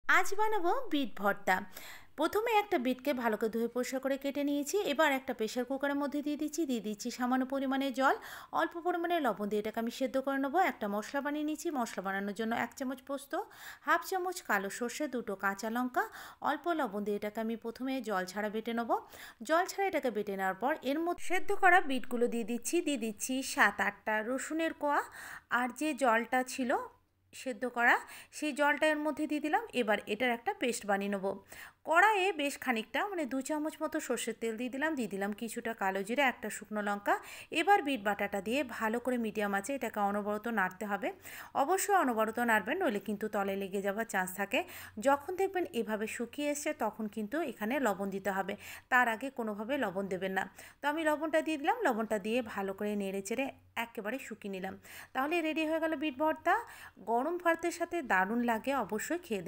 আজ বানাবো বিট ভর্তা। প্রথমে একটা বিটকে ভালো করে ধুয়ে পরিষ্কার করে কেটে নিয়েছি। এবার একটা প্রেসার কুকারের মধ্যে দিয়ে দিচ্ছি সামান্য পরিমাণে জল, অল্প পরিমাণে লবণ দিয়ে এটাকে আমি সেদ্ধ করে নেবো। একটা মশলা বানিয়ে নিয়েছি। মশলা বানানোর জন্য 1 চামচ পোস্ত, হাফ চামচ কালো সর্ষে, 2টো কাঁচা লঙ্কা, অল্প লবণ দিয়ে এটাকে আমি প্রথমে জল ছাড়া বেটে নেবো। জল ছাড়া এটাকে বেটে নেওয়ার পর এর মধ্যে সেদ্ধ করা বিটগুলো দিয়ে দিচ্ছি 7-8টা রসুনের কোয়া। আর যে জলটা ছিল সেদ্ধ করা, সেই জলটা এর মধ্যে দিয়ে দিলাম। এবার এটার একটা পেস্ট বানিয়ে নেবো। কড়াইয়ে বেশ খানিকটা 2 চামচ মতো সর্ষের তেল দিয়ে দিলাম কিছুটা কালো জিরে, একটা শুকনো লঙ্কা। এবার বিট বাটাটা দিয়ে ভালো করে মিডিয়াম আঁচে এটাকে অনবরত নাড়তে হবে। অবশ্যই অনবরত নাড়বেন, নইলে কিন্তু তলে লেগে যাওয়ার চান্স থাকে। যখন দেখবেন এভাবে শুকিয়ে এসছে তখন কিন্তু এখানে লবণ দিতে হবে। তার আগে কোনোভাবে লবণ দেবেন না। তো আমি লবণটা দিয়ে দিলাম। লবণটা দিয়ে ভালো করে নেড়ে চেড়ে একেবারে শুকিয়ে নিলাম। তাহলে রেডি হয়ে গেল বিট ভর্তা। গরম ভাতের সাথে দারুণ লাগে, অবশ্যই খেয়ে